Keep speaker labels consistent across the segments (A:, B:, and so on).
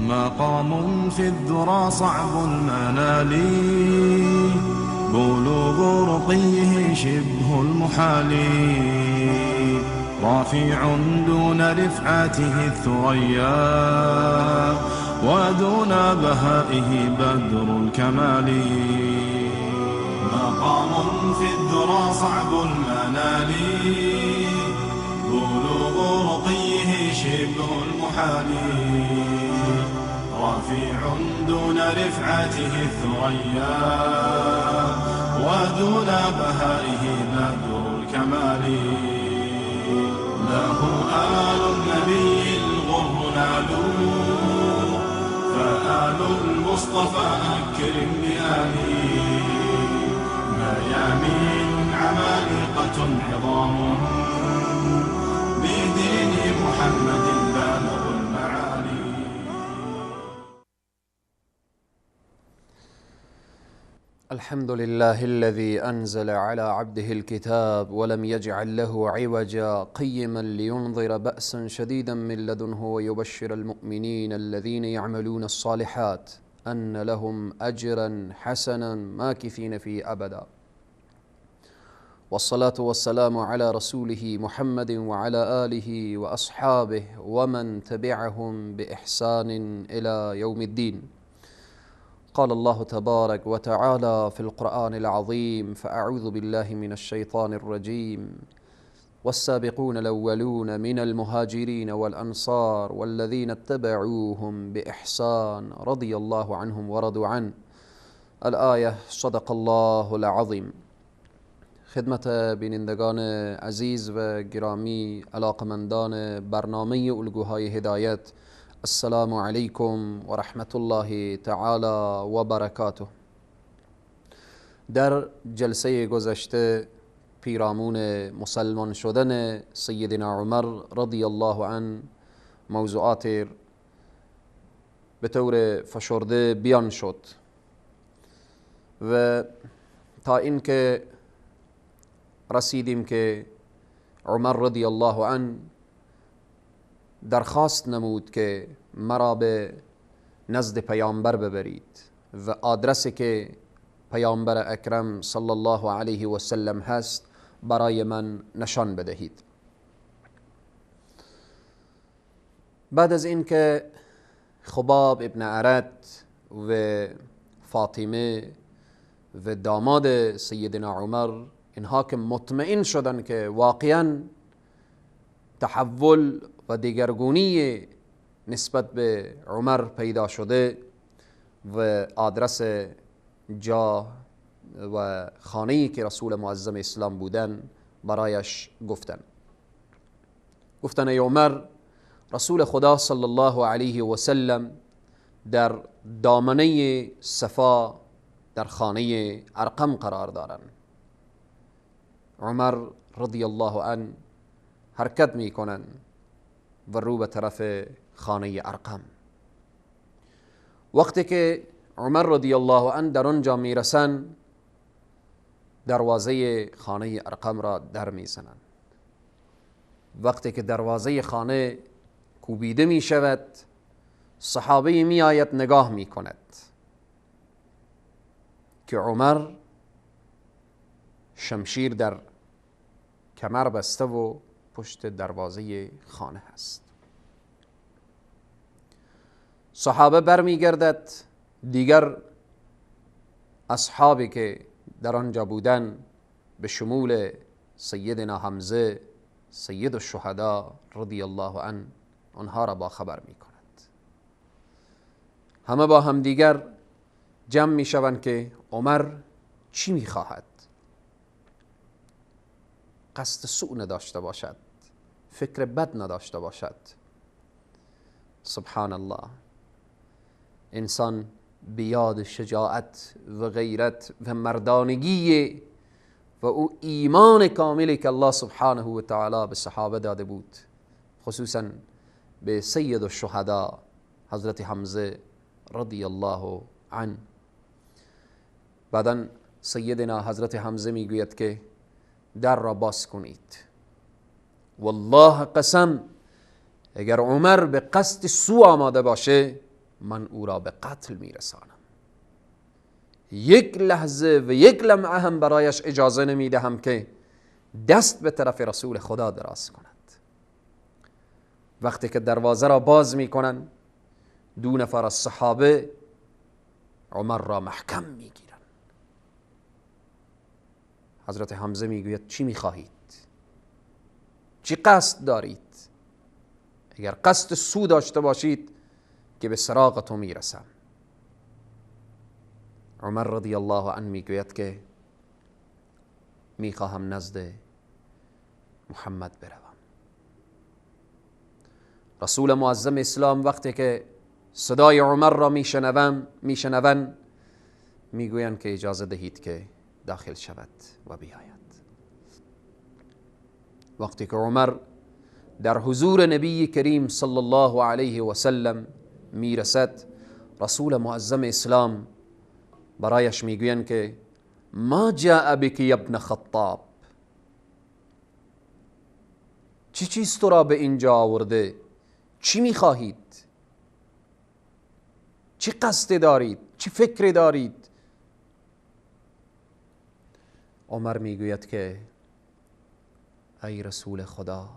A: مقام في الذرى صعب المنال، بلوغ رقيه شبه المحال، رافع دون رفعته الثريا، ودون بهائه بدر الكمال. مقام في الذرى صعب المنال، بلوغ رقيه شبه المحال، رافع دون رفعته الثريا، ودون بهائه بدر الكمال. له آل النبي الغر نالوا، فآل المصطفى أكرم بآله، ميامين عمالقة عظام، بدين محمد بالغ المعالي.
B: الحمد لله الذي أنزل على عبده الكتاب ولم يجعل له عوجا قيما لينظر بأسا شديدا من لدنه ويبشر المؤمنين الذين يعملون الصالحات أن لهم أجرا حسنا ماكثين فيه أبدا. والصلاة والسلام على رسوله محمد وعلى آله وأصحابه ومن تبعهم بإحسان إلى يوم الدين. قال الله تبارك وتعالى في القرآن العظيم: فأعوذ بالله من الشيطان الرجيم: والسابقون الأولون من المهاجرين والأنصار والذين اتبعوهم بإحسان رضي الله عنهم ورضوا عنه. الآية. صدق الله العظیم. خدمت بینندگان عزیز و گرامی علاقمندان برنامه الگوهای هدایت، السلام علیکم و رحمت الله تعالی و برکاته. در جلسه گذشته پیرامون مسلمان شدن سیدنا عمر رضی الله عنه موضوعات به طور فشرده بیان شد و تا اینکه رسیدیم که عمر رضی الله عنه درخواست نمود که مرا به نزد پیامبر ببرید و آدرسی که پیامبر اکرم صلی الله علیه و سلم هست برای من نشان بدهید. بعد از اینکه خباب ابن ارد و فاطمه و داماد سیدنا عمر اینها که مطمئن شدن که واقعا تحول و دیگرگونی نسبت به عمر پیدا شده و آدرس جا و خانه‌ای که رسول معظم اسلام بودن برایش گفتن ای عمر، رسول خدا صلی الله علیه و سلم در دامنه صفا در خانه ارقم قرار دارند. عمر رضی الله عنه حرکت می کنند و رو به طرف خانه ارقم. وقتی که عمر رضی الله عنه در آنجا می رسند، دروازه خانه ارقم را در می زنند. وقتی که دروازه خانه کوبیده می شود، صحابی می آید نگاه می کند که عمر شمشیر در کمر بسته و پشت دروازه خانه هست. صحابه برمیگردد، دیگر اصحابی که در آنجا بودن به شمول سیدنا حمزه سید الشهدا رضی الله عنه آنها را با خبر می کند. همه با هم دیگر جمع می شوند که عمر چی می خواهد، قصد سوء نداشته باشد، فکر بد نداشته باشد. سبحان الله، انسان بیاد شجاعت و غیرت و مردانگی و او ایمان کاملی که الله سبحانه و تعالی به صحابه داده بود، خصوصا به سید الشهدا حضرت حمزه رضی الله عنه. بعدا سیدنا حضرت حمزه میگوید که در را باز کنید. والله قسم، اگر عمر به قصد سو آماده باشه من او را به قتل میرسانم. یک لحظه و یک لمحه هم برایش اجازه نمیدهم که دست به طرف رسول خدا دراز کند. وقتی که دروازه را باز میکنن، 2 نفر از صحابه عمر را محکم میگیرن. حضرت حمزه میگوید چی میخواهید؟ چی قصد دارید؟ اگر قصد سو داشته باشید که به سراغ تو میرسم. عمر رضی الله عنه میگوید که میخواهم نزد محمد بروم. رسول معظم اسلام وقتی که صدای عمر را میشنوند میگویند که اجازه دهید که داخل شود و بیاید. وقتی که عمر در حضور نبی کریم صلی الله علیه و سلم میرسد، رسول معظم اسلام برایش میگویند که ما جاء بک یا ابن خطاب، چی چیز تو را به اینجا آورده؟ چی میخواهید؟ چی قصد دارید؟ چی فکر دارید؟ عمر میگوید که ای رسول خدا،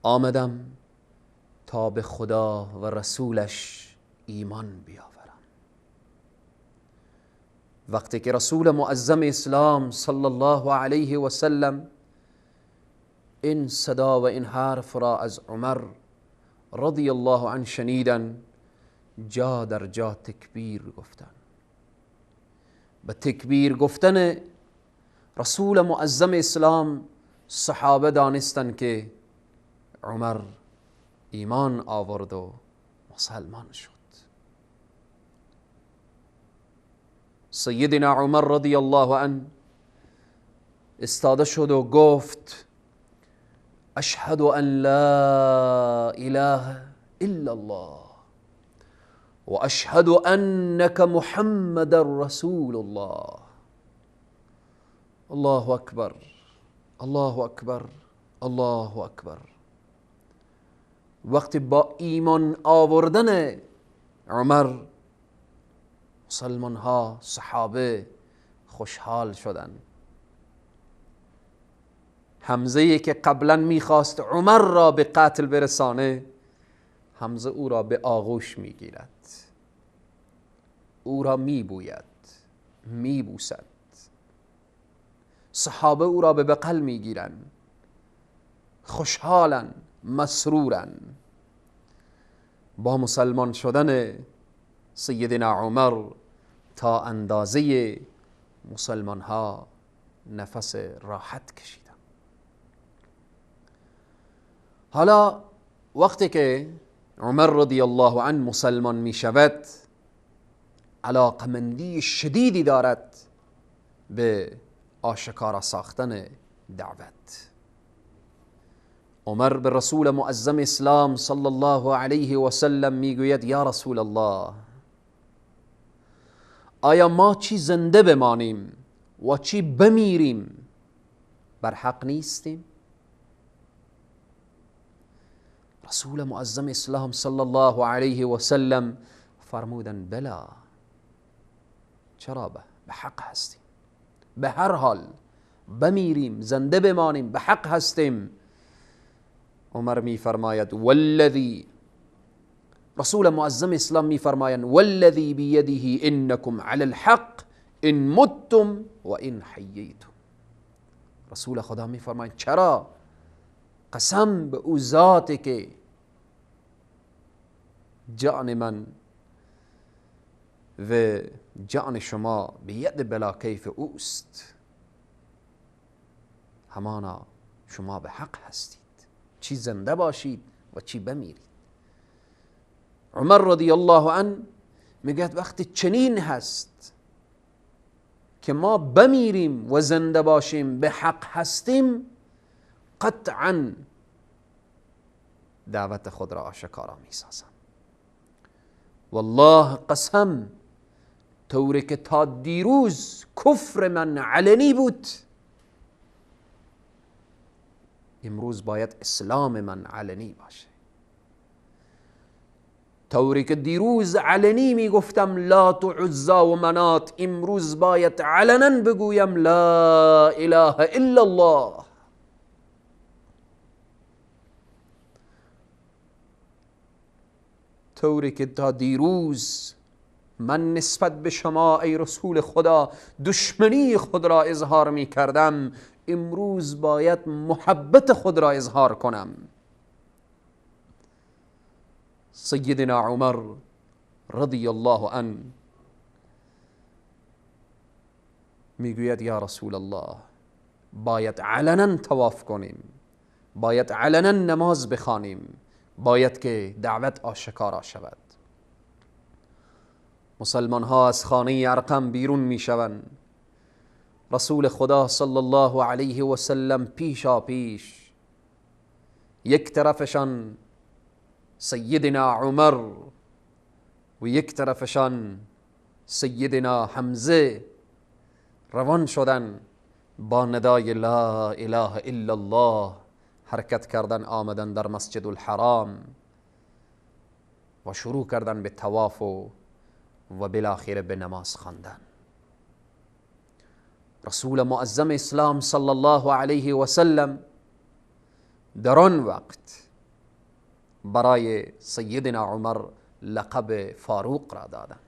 B: آمدم تا به خدا و رسولش ایمان بیاورم. وقتی که رسول معظم اسلام صلی الله علیه و سلم این صدا و این حرف را از عمر رضی الله عنه شنیدن، جا در جا تکبیر گفتن. به تکبیر گفتن رسول معظم اسلام صحابه دانستن که عمر ایمان آورد و مسلمان شد. سیدنا عمر رضی الله عنه استاده شد و گفت اشهد ان لا اله الا الله و اشهد انک محمد رسول الله. الله اکبر، الله اکبر، الله اکبر. وقتی با ایمان آوردن عمر، مسلمان ها، صحابه خوشحال شدن. حمزه که قبلا میخواست عمر را به قتل برسانه، حمزه او را به آغوش میگیرد، او را میبوید، میبوسد. صحابه او را به بغل میگیرند، خوشحالن، مسرورن. با مسلمان شدن سیدنا عمر تا اندازه مسلمان ها نفس راحت کشیدن. حالا وقتی که عمر رضی الله عنه مسلمان می شود، علاقمندی شدیدی دارد به آشکارا ساختن دعوت. عمر به رسول معظم اسلام صلی الله علیه و سلم میگوید یا رسول الله، آیا ما چی زنده بمانیم و چی بمیریم بر حق نیستیم؟ رسول معظم اسلام صلی الله علیه و سلم فرمودن بلا، چرا به حق هستیم، به هر حال بمیریم زنده بمانیم به حق هستیم. عمر می فرماید والذی، رسول معظم اسلام می فرمایند والذی بیده انکم علی الحق ان متم و ان حییتم. رسول خدا می فرمایند چرا؟ قسم به او ذاتی که جان من و جان شما به ید بلا کیف اوست، همانا شما به حق هستید، چی زنده باشید و چی بمیرید. عمر رضی الله عنه میگه وقتی چنین هست که ما بمیریم و زنده باشیم به حق هستیم، قطعا دعوت خود را آشکارا میسازم. والله قسم، طوری که تا دیروز کفر من علنی بود، امروز باید اسلام من علنی باشه. طوری که دیروز علنی میگفتم لات و عزا و منات، امروز باید علنا بگویم لا اله الا الله. طوری که تا دیروز من نسبت به شما ای رسول خدا دشمنی خود را اظهار می کردم، امروز باید محبت خود را اظهار کنم. سیدنا عمر رضی الله عنه میگوید یا رسول الله باید علنا طواف کنیم، باید علنا نماز بخوانیم، باید که دعوت آشکارا شود. مسلمان ها از خانه ارقم بیرون می شوند. رسول خدا صلی الله علیه و سلم پیشا پیش، یک طرفشان سیدنا عمر و یک طرفشان سیدنا حمزه روان شدن با ندای لا اله الا الله، حرکت کردن آمدن در مسجد الحرام و شروع کردن به طواف و بالاخره به نماز خواندن. رسول معظم اسلام صلی الله علیه و سلم در آن وقت برای سیدنا عمر لقب فاروق را دادن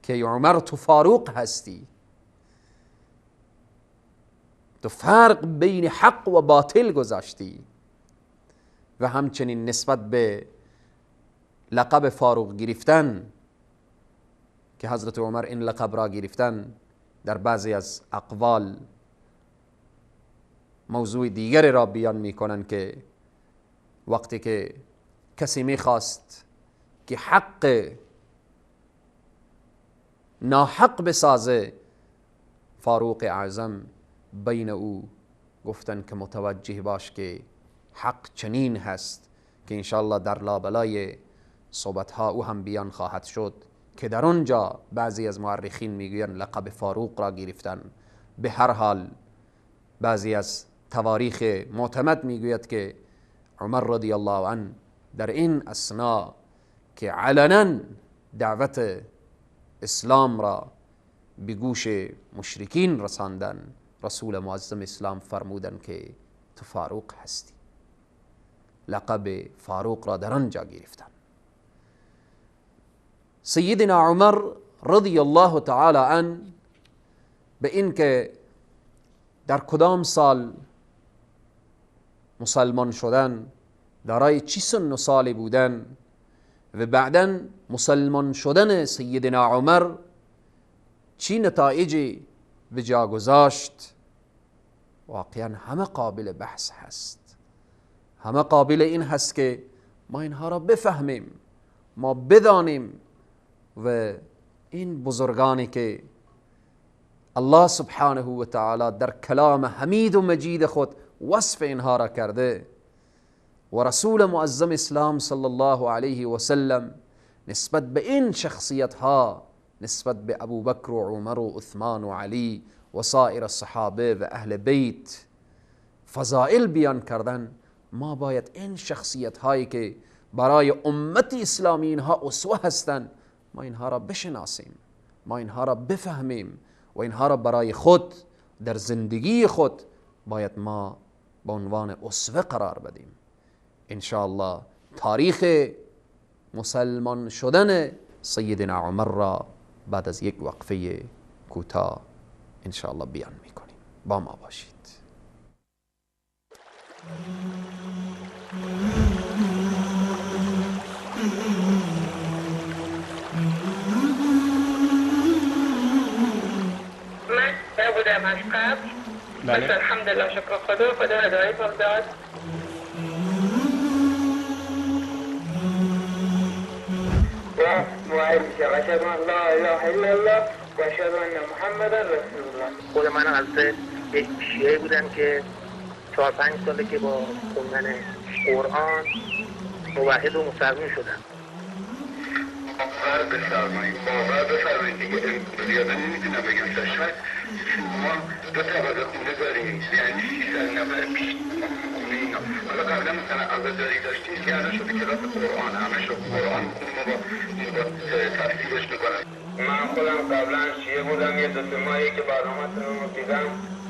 B: که عمر تو فاروق هستی، تو فرق بین حق و باطل گذاشتی. و همچنین نسبت به لقب فاروق گرفتن که حضرت عمر این لقب را گرفتن، در بعضی از اقوال موضوع دیگری را بیان میکنن که وقتی که کسی میخواست که حق ناحق بسازه، فاروق اعظم بین او گفتن که متوجه باش که حق چنین هست که انشاءالله در لابلای صحبتها او هم بیان خواهد شد که در آنجا بعضی از مورخین میگویند لقب فاروق را گرفتن. به هر حال بعضی از تواریخ معتمد میگوید که عمر رضی الله عنه در این اثنا که علنا دعوت اسلام را به گوش مشرکین رساندن، رسول معظم اسلام فرمودن که تو فاروق هستی. لقب فاروق را در آنجا گرفتن. سیدنا عمر رضی الله تعالی عنه به این که در کدام سال مسلمان شدن، دارای چی سن و سالی بودن و بعداً مسلمان شدن سیدنا عمر چی نتایجی به جا گذاشت، واقعا همه قابل بحث هست. همه قابل این هست که ما اینها را بفهمیم، ما بدانیم و این بزرگانی که الله سبحانه و تعالی در کلام حمید و مجید خود وصف اینها را کرده و رسول معظم اسلام صلی الله علیه و سلم نسبت به این شخصیت ها، نسبت به ابوبکر و عمر و عثمان و علی و سایر الصحابه و اهل بیت فضائل بیان کردن، ما باید این شخصیت هایی که برای امت اسلامی اینها اسوه هستند، ما اینها را بشناسیم، ما اینها را بفهمیم و اینها را برای خود در زندگی خود باید ما به عنوان اسوه قرار بدیم. انشاءالله تاریخ مسلمان شدن سیدنا عمر را بعد از یک وقفه کوتاه انشاءالله بیان میکنیم. با ما باشید.
C: من بودم از قبل، بس الحمدلله شکر خدا هدایت هم داد. و معین میشه اشهد ان لا اله الا الله و اشهد ان محمد رسول الله. خود من از یک شیعه بودم که 4-5 ساله که با خوندن قرآن موحد و مسلمان شدم.
D: باور بفرمایید دیگه زیاده نمیتونم بگم. شاید ما 2 طبقه خونه داریم، یعنی 300 نفر خونه اینا. حالا قبلا مثلا عزاداری داشتیم که الان شده کلاس قرآن، همه شد قرآن میخونیم و تفسیرش میکنن.
C: من خودم قبلا شیعه بودم، یه دو سه ماهی که برنامه‌تون رو دیدم،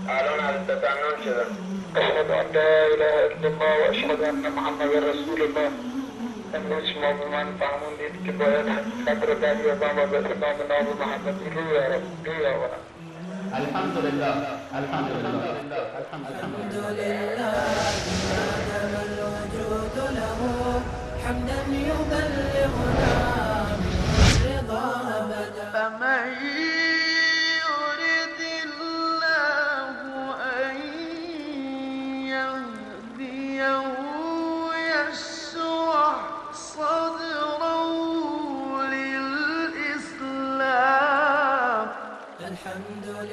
C: الان از تسنن شدم. اشهد ان لا اله الا الله و اشهد ان محمد رسول الله. امروز شما به من فهموندید که باید حقیقت رو دریابم و به اتمام نام محمد روی آورم.
E: الحمد لله الحمد لله الحمد لله
F: ما دام الوجود له حمدا يبلغنا بالرضا أبدا. فمن يرد الله أن يهديه يشرح صدره للإسلام.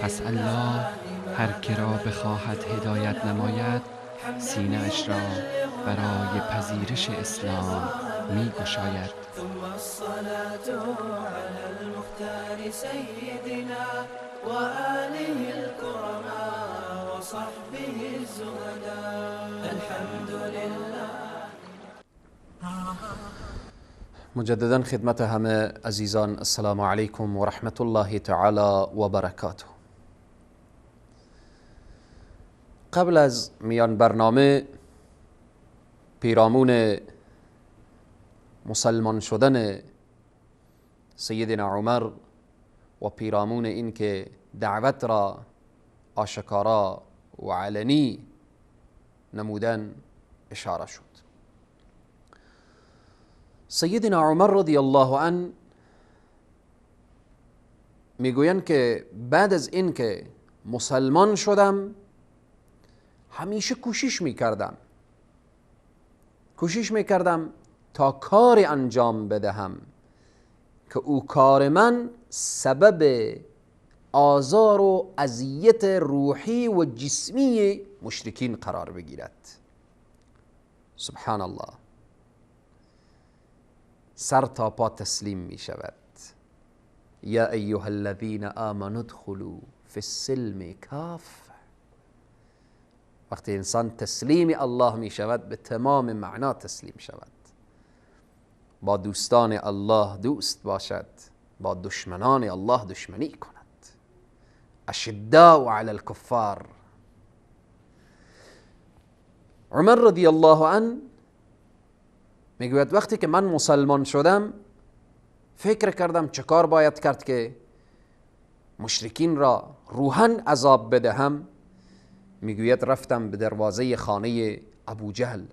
G: پس الله هر که را بخواهد هدایت نماید سینه اش را برای پذیرش اسلام می گشاید.
F: ثم الصلاة على المختار سيدنا وآله الكرماء وصحبه الزهداء. الحمد لله.
B: مجددا خدمت همه عزیزان السلام علیکم و رحمت الله تعالی و برکاته. قبل از میان برنامه پیرامون مسلمان شدن سیدنا عمر و پیرامون این که دعوت را آشکارا و علنی نمودن اشاره شد. سیدنا عمر رضی الله عنه میگویند که بعد از این که مسلمان شدم همیشه کوشش میکردم تا کار انجام بدهم که او کار من سبب آزار و اذیت روحی و جسمی مشرکین قرار بگیرد. سبحان الله، سر تا پا تسلیم می شود. یا ایها الذین آمنوا ادخلوا فی السلم کافه. وقتی انسان تسلیم الله می شود به تمام معنا تسلیم شود، با دوستان الله دوست باشد، با دشمنان الله دشمنی کند. اشداء علی الکفار. عمر رضی الله عنه میگوید وقتی که من مسلمان شدم فکر کردم چه کار باید کرد که مشرکین را روحاً عذاب بدهم. میگوید رفتم به دروازه خانه ابو جهل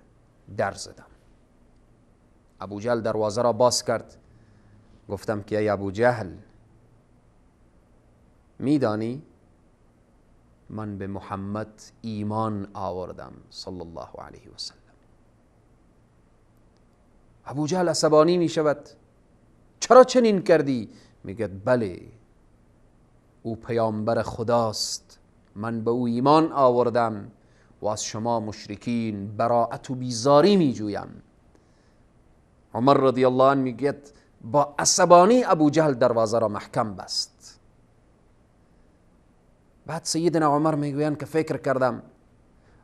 B: در زدم. ابو جهل دروازه را باز کرد. گفتم که ای ابو جهل، میدانی من به محمد ایمان آوردم صلی الله علیه و سلم. ابو جهل عصبانی می شود. چرا چنین کردی؟ میگد بله، او پیامبر خداست، من به او ایمان آوردم و از شما مشرکین براءت و بیزاری می جویم. عمر رضی الله عنه میگد با عصبانی ابو جهل دروازه را محکم بست. بعد سیدنا عمر میگویند که فکر کردم،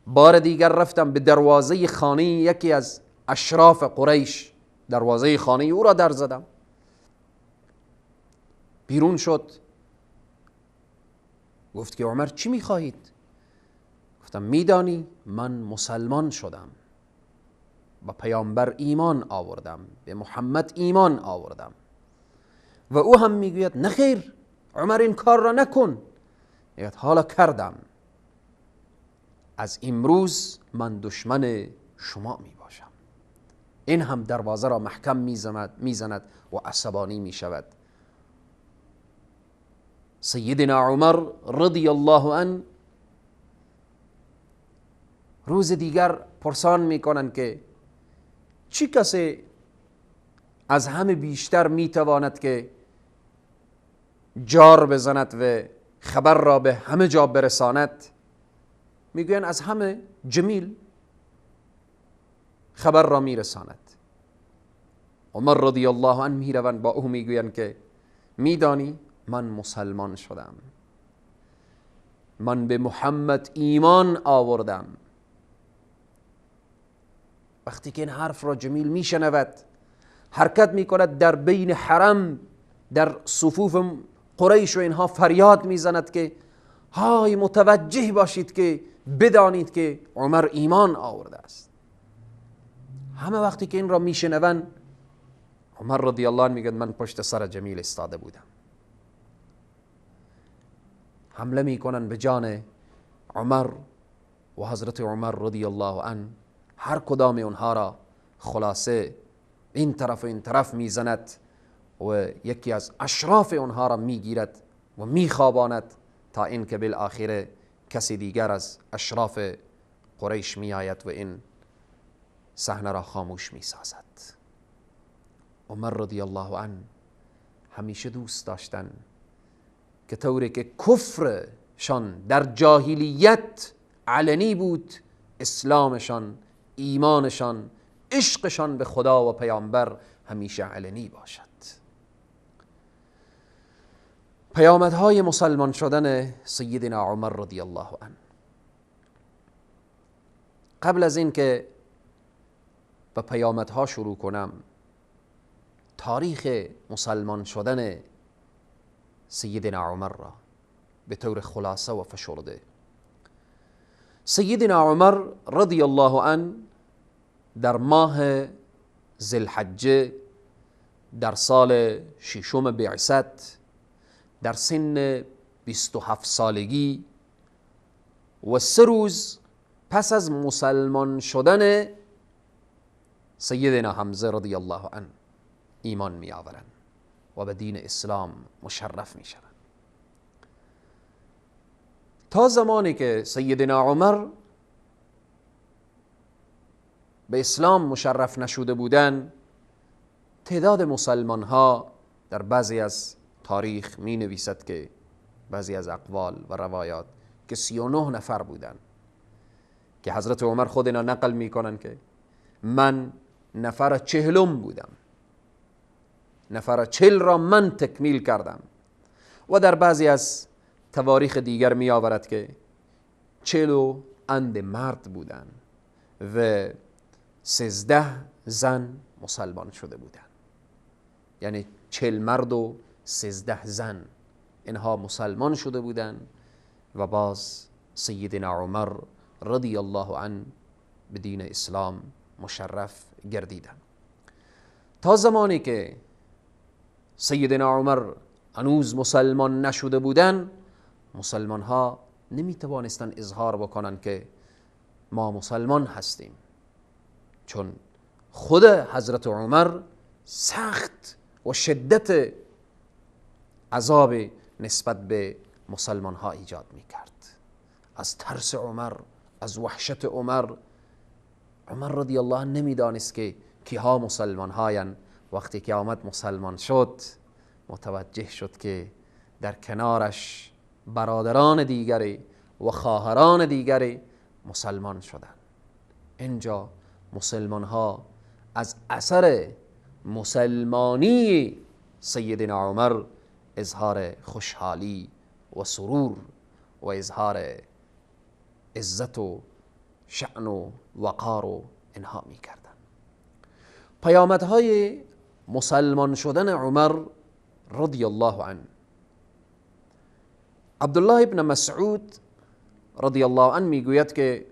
B: بار دیگر رفتم به دروازه خانه یکی از اشراف قریش، دروازه خانه او را در زدم. بیرون شد. گفت که عمر چی میخواهید؟ گفتم میدانی من مسلمان شدم، با پیامبر ایمان آوردم، به محمد ایمان آوردم. و او هم میگوید نخیر عمر این کار را نکن. میگوید حالا کردم، از امروز من دشمن شما می باشم. این هم دروازه را محکم میزند و عصبانی می شود. سیدنا عمر رضی الله عنه روز دیگر پرسان میکنند که چی کسی از همه بیشتر میتواند که جار بزند و خبر را به همه جا برساند؟ میگوین از همه جمیل خبر را میرساند. عمر رضی الله عنه میروند با او میگویند که میدانی من مسلمان شدم، من به محمد ایمان آوردم. وقتی که این حرف را جمیل میشنود حرکت میکند در بین حرم در صفوف قریش و اینها فریاد میزند که های متوجه باشید که بدانید که عمر ایمان آورده است. همه وقتی که این را میشنوند عمر رضی الله عنه میگه من پشت سر جمیل استاده بودم. حمله میکنن به جان عمر و حضرت عمر رضی الله عنه هر کدام اونها را خلاصه این طرف و این طرف میزند و یکی از اشراف اونها را میگیرد و میخواباند تا اینکه بالاخره کسی دیگر از اشراف قریش میآید و این صحنه را خاموش میسازد. عمر رضی الله عنه همیشه دوست داشتن که طوری که کفرشان در جاهلیت علنی بود، اسلامشان، ایمانشان، عشقشان به خدا و پیامبر همیشه علنی باشد. پیامدهای مسلمان شدن سیدنا عمر رضی الله عنه. قبل از این که به پیامدها شروع کنم تاریخ مسلمان شدن سیدنا عمر را به طور خلاصه و فشرده. سیدنا عمر رضی الله عنه در ماه ذوالحجه در سال ششم بعثت در سن 27 سالگی و 3 روز پس از مسلمان شدن سیدنا حمزه رضی الله عنه ایمان می آورند و به دین اسلام مشرف می شوند. تا زمانی که سیدنا عمر به اسلام مشرف نشده بودند تعداد مسلمان ها در بعضی از تاریخ می نویسد که بعضی از اقوال و روایات که 39 نفر بودند که حضرت عمر خود اینا نقل می کنند که من نفر 40 بودم، نفر 40 را من تکمیل کردم. و در بعضی از تواریخ دیگر می آورد که 40 اند مرد بودند و 13 زن مسلمان شده بودند، یعنی 40 مرد و 13 زن اینها مسلمان شده بودند و باز سیدنا عمر رضی الله عنه به دین اسلام مشرف گردیدند. تا زمانی که سیدنا عمر هنوز مسلمان نشده بودند مسلمان ها نمی توانستند اظهار بکنند که ما مسلمان هستیم، چون خود حضرت عمر سخت و شدت عذاب نسبت به مسلمان ها ایجاد می کرد. از ترس عمر، از وحشت عمر رضی الله عنه نمی دانست که کیها مسلمان هاین. وقتی که آمد مسلمان شد متوجه شد که در کنارش برادران دیگری و خواهران دیگری مسلمان شدند. اینجا مسلمان ها از اثر مسلمانی سیدنا عمر اظهار خوشحالی و سرور و اظهار عزت و شأن و وقار و اینها می کردن. پیامدهای مسلمان شدن عمر رضی الله عنه. عبدالله ابن مسعود رضی الله عنه می گوید که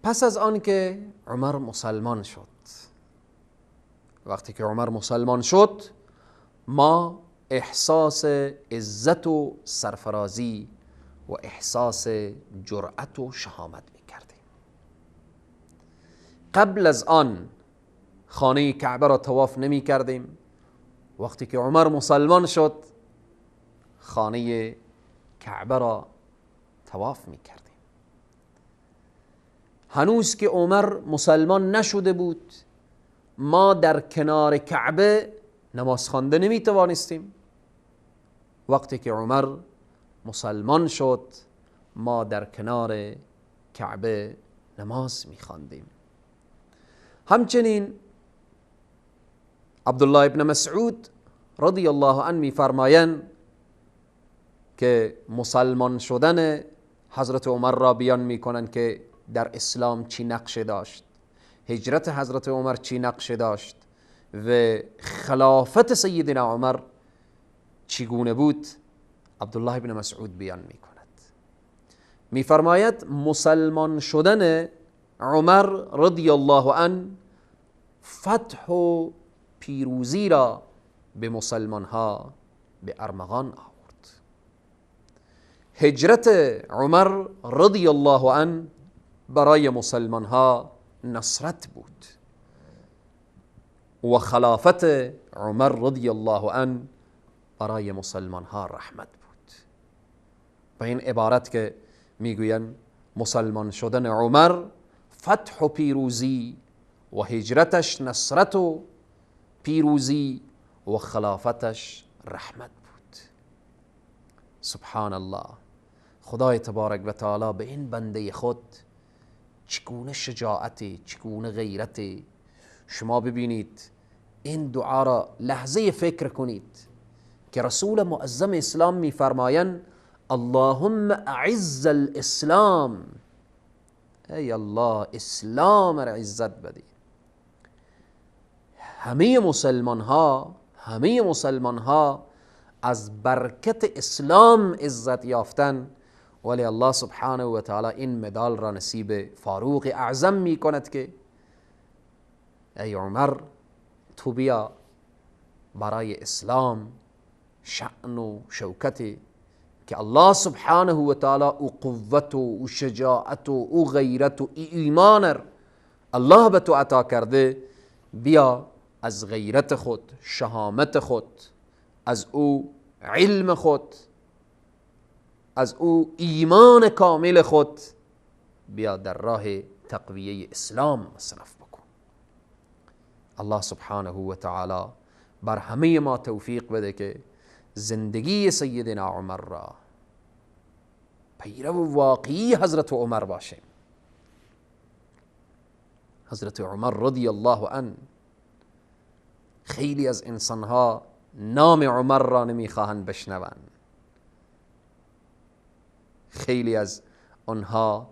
B: پس از آن که عمر مسلمان شد، وقتی که عمر مسلمان شد ما احساس عزت و سرفرازی و احساس جرأت و شهامت می کردیم. قبل از آن خانه کعبه را طواف نمی کردیم. وقتی که عمر مسلمان شد خانه کعبه را طواف می کردیم. هنوز که عمر مسلمان نشده بود ما در کنار کعبه نماز خوانده نمی توانستیم. وقتی که عمر مسلمان شد ما در کنار کعبه نماز می خواندیم. همچنین عبدالله ابن مسعود رضی الله عنه می فرمایند که مسلمان شدن حضرت عمر را بیان می کنند که در اسلام چی نقشه داشت، هجرت حضرت عمر چی نقشه داشت و خلافت سیدنا عمر چگونه بود، عبدالله بن مسعود بیان می کند. می فرماید مسلمان شدن عمر رضی الله عنه فتح و پیروزی را به مسلمان ها به ارمغان آورد. هجرت عمر رضی الله عنه برای مسلمان ها نصرت بود و خلافت عمر رضی الله عنه برای مسلمان ها رحمت بود. و این عبارت که میگوین مسلمان شدن عمر فتح و پیروزی و هجرتش نصرت و پیروزی و خلافتش رحمت بود. سبحان الله، خدای تبارک و تعالی به این بنده خود چگونه شجاعت، چگونه غیرت. شما ببینید این دعا را لحظه فکر کنید که رسول معظم اسلام میفرمایند اللهم اعز الاسلام، ای الله اسلام را عزت بده. همه مسلمان ها از برکت اسلام عزت یافتن، ولی الله سبحانه و تعالی این مدال را نصیب فاروق اعظم می کند که ای عمر تو بیا برای اسلام شأن و شوکت که الله سبحانه و تعالی او قوت و شجاعت و او غیرت و ایمان الله به تو عطا کرده، بیا از غیرت خود، شهامت خود، از او علم خود، از او ایمان کامل خود، بیا در راه تقویه اسلام مصرف بکن. الله سبحانه و تعالی بر همه ما توفیق بده که زندگی سیدنا عمر را پیرو واقعی حضرت عمر باشیم. حضرت عمر رضی الله عنه، خیلی از انسانها نام عمر را نمیخواهند بشنوند. خیلی از آنها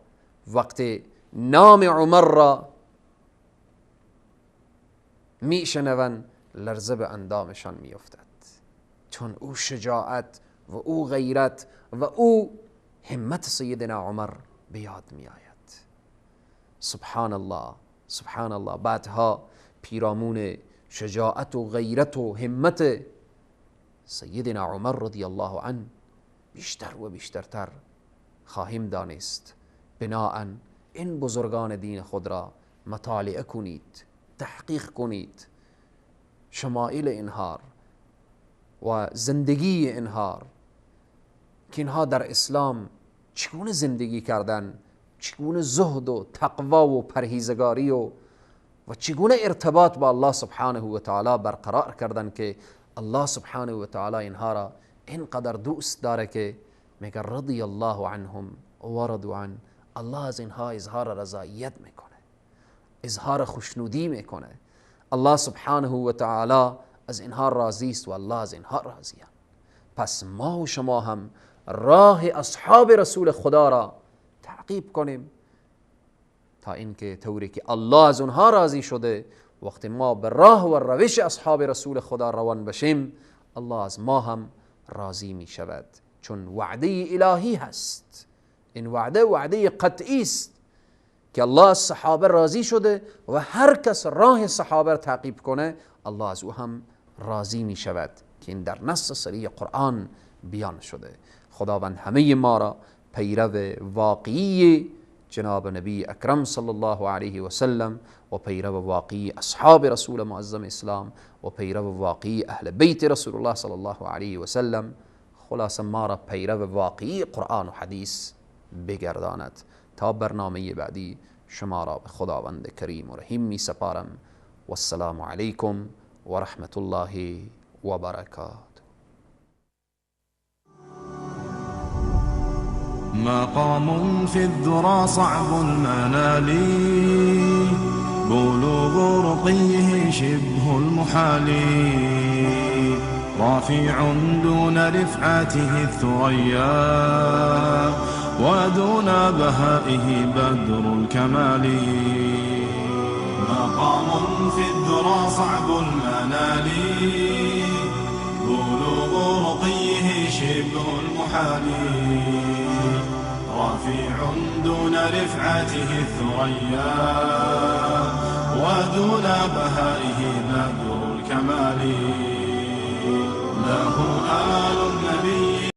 B: وقتی نام عمر را میشنوند لرزه به اندامشان میافتد، چون او شجاعت و او غیرت و او همت سیدنا عمر به یاد می آید. سبحان الله، سبحان الله. بعدها پیرامون شجاعت و غیرت و همت سیدنا عمر رضی الله عنه بیشتر و بیشترتر خواهیم دانست. بناهن این بزرگان دین خود را مطالعه کنید، تحقیق کنید، شمائل اینها و زندگی اینها که اینها در اسلام چگونه زندگی کردن، چگونه زهد و تقوا و پرهیزگاری و چگونه ارتباط با الله سبحانه و تعالی برقرار کردن که الله سبحانه و تعالی اینها را اینقدر دوست داره که میگه رضی الله عنهم و رضوا عنه. الله از اینها اظهار رضایت میکنه، اظهار خوشنودی میکنه. الله سبحانه و تعالی از اینها راضی است و الله از اینها راضیه. پس ما و شما هم راه اصحاب رسول خدا را تعقیب کنیم تا اینکه طوری که الله از اونها راضی شده، وقتی ما به راه و روش اصحاب رسول خدا روان بشیم الله از ما هم راضی می شود، چون وعده الهی هست. این وعده قطعی است که الله از صحابه راضی شده و هر کس راه صحابه را تعقیب کنه الله از او هم راضی می شود، که این در نص صریح قرآن بیان شده. خداوند همه ما را پیرو واقعی جناب نبی اکرم صلی الله علیه و سلم و پیرو واقعی اصحاب رسول معظم اسلام و پیرو واقعی اهل بیت رسول الله صلی الله علیه و سلم، خلاصه ما را پیرو واقعی قرآن و حدیث بگرداند. تا برنامه بعدی شما را به خداوند کریم و رحیم می سپارم. والسلام علیکم و رحمت الله و برکاته.
A: مقام في الذرى صعب المنال، بلوغ رقيه شبه المحال، رافع دون رفعته الثريا ودون بهائه بدر الكمال. مقام في الذرى صعب المنال، بلوغ رقيه شبه المحال. رفيع دون رفعته الثريا، ودون بهائه بدر الكمال. له آل النبي